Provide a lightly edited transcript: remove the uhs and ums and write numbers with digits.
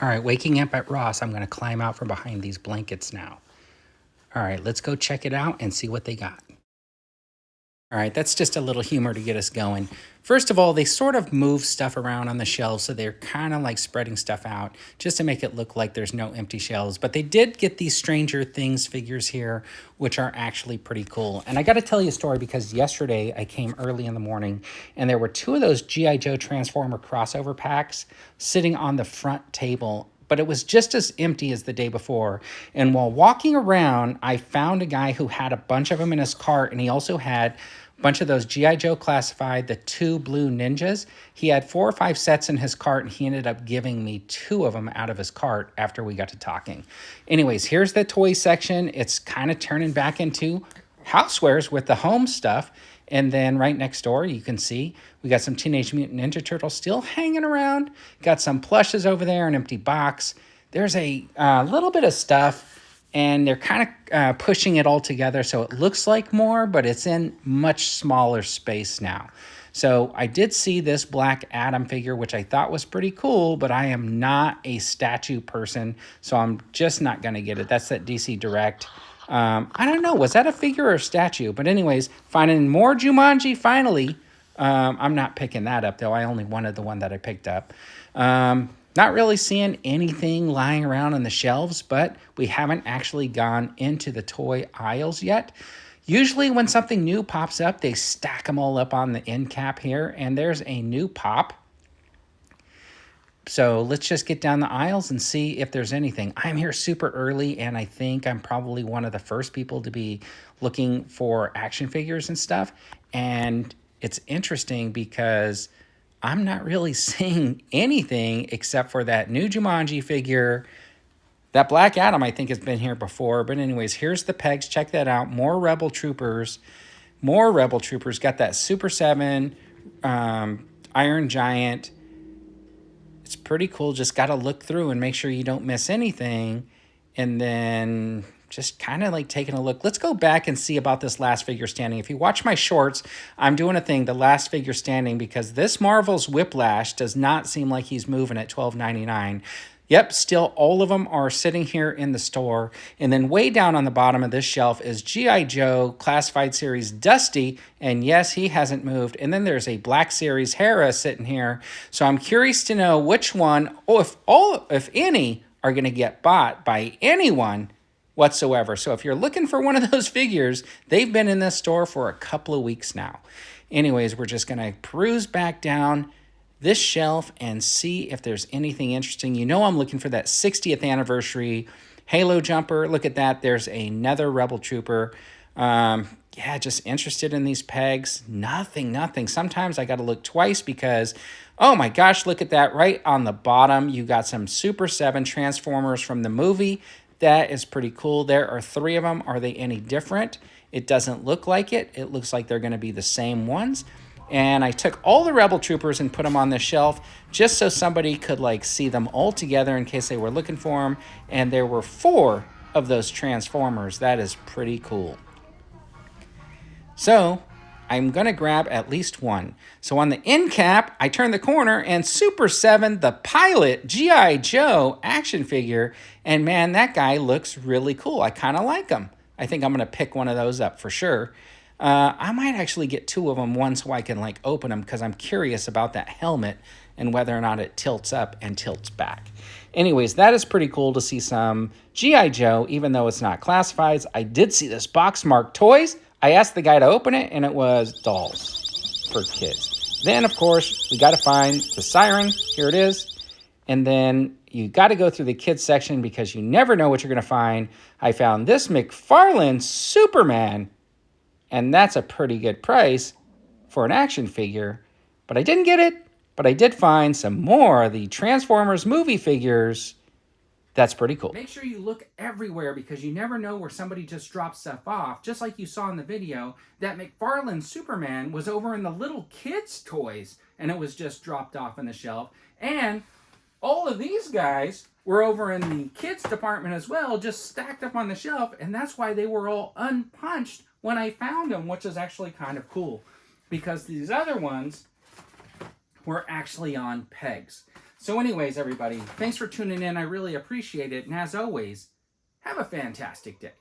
All right, waking up at Ross, I'm going to climb out from behind these blankets now. All right, let's go check it out and see what they got. All right, that's just a little humor to get us going. First of all, they sort of move stuff around on the shelves, so they're kind of like spreading stuff out just to make it look like there's no empty shelves. But they did get these Stranger Things figures here, which are actually pretty cool. And I got to tell you a story because yesterday I came early in the morning and there were two of those G.I. Joe Transformer crossover packs sitting on the front table, but it was just as empty as the day before. And while walking around, I found a guy who had a bunch of them in his cart, and he also had a bunch of those G.I. Joe Classified, the two blue ninjas. He had 4 or 5 sets in his cart, and he ended up giving me 2 of them out of his cart after we got to talking. Anyways, here's the toy section. It's kind of turning back into housewares with the home stuff. And then right next door, you can see we got some Teenage Mutant Ninja Turtles still hanging around. Got some plushes over there, an empty box. There's a little bit of stuff, and they're kind of pushing it all together so it looks like more, but it's in much smaller space now. So I did see this Black Adam figure, which I thought was pretty cool, but I am not a statue person, so I'm just not going to get it. That's that DC Direct. I don't know, was that a figure or a statue? But anyways, finding more Jumanji finally. I'm not picking that up, though. I only wanted the one that I picked up. Not really seeing anything lying around on the shelves, but we haven't actually gone into the toy aisles yet. Usually when something new pops up, they stack them all up on the end cap here, and there's a new pop. So let's just get down the aisles and see if there's anything. I'm here super early, and I think I'm probably one of the first people to be looking for action figures and stuff. And it's interesting because I'm not really seeing anything except for that new Jumanji figure. That Black Adam, I think, has been here before. But anyways, here's the pegs. Check that out. More Rebel Troopers. More Rebel Troopers. Got that Super 7 Iron Giant. It's pretty cool. Just got to look through and make sure you don't miss anything. And then just kind of like taking a look. Let's go back and see about this last figure standing. If you watch my shorts, I'm doing a thing, the last figure standing, because this Marvel's Whiplash does not seem like he's moving at $12.99. Yep, still all of them are sitting here in the store. And then way down on the bottom of this shelf is G.I. Joe Classified Series Dusty. And yes, he hasn't moved. And then there's a Black Series Hera sitting here. So I'm curious to know which one, if any, are going to get bought by anyone whatsoever. So if you're looking for one of those figures, they've been in this store for a couple of weeks now. Anyways, we're just going to peruse back down this shelf and see if there's anything interesting. You know I'm looking for that 60th anniversary Halo jumper. Look at that. There's another Rebel Trooper. Yeah, just interested in these pegs. Nothing. Sometimes I got to look twice because, oh my gosh, look at that. Right on the bottom, you got some Super 7 Transformers from the movie. That is pretty cool. There are 3 of them. Are they any different? It doesn't look like it. It looks like they're going to be the same ones. And I took all the Rebel Troopers and put them on the shelf just so somebody could like see them all together in case they were looking for them. And there were 4 of those Transformers. That is pretty cool. So I'm going to grab at least one. So on the end cap, I turn the corner and Super 7, the pilot G.I. Joe action figure. And man, that guy looks really cool. I kind of like him. I think I'm going to pick one of those up for sure. I might actually get 2 of them, one so I can like open them because I'm curious about that helmet and whether or not it tilts up and tilts back. Anyways, that is pretty cool to see some G.I. Joe, even though it's not classifieds. I did see this box marked toys. I asked the guy to open it, and it was dolls for kids. Then, of course, we got to find the siren. Here it is. And then you got to go through the kids section because you never know what you're going to find. I found this McFarlane Superman. And that's a pretty good price for an action figure. But I didn't get it. But I did find some more of the Transformers movie figures. That's pretty cool. Make sure you look everywhere because you never know where somebody just drops stuff off. Just like you saw in the video, that McFarlane Superman was over in the little kids' toys. And it was just dropped off on the shelf. And all of these guys were over in the kids' department as well, just stacked up on the shelf. And that's why they were all unpunched when I found them, which is actually kind of cool because these other ones were actually on pegs. So anyways, everybody, thanks for tuning in. I really appreciate it. And as always, have a fantastic day.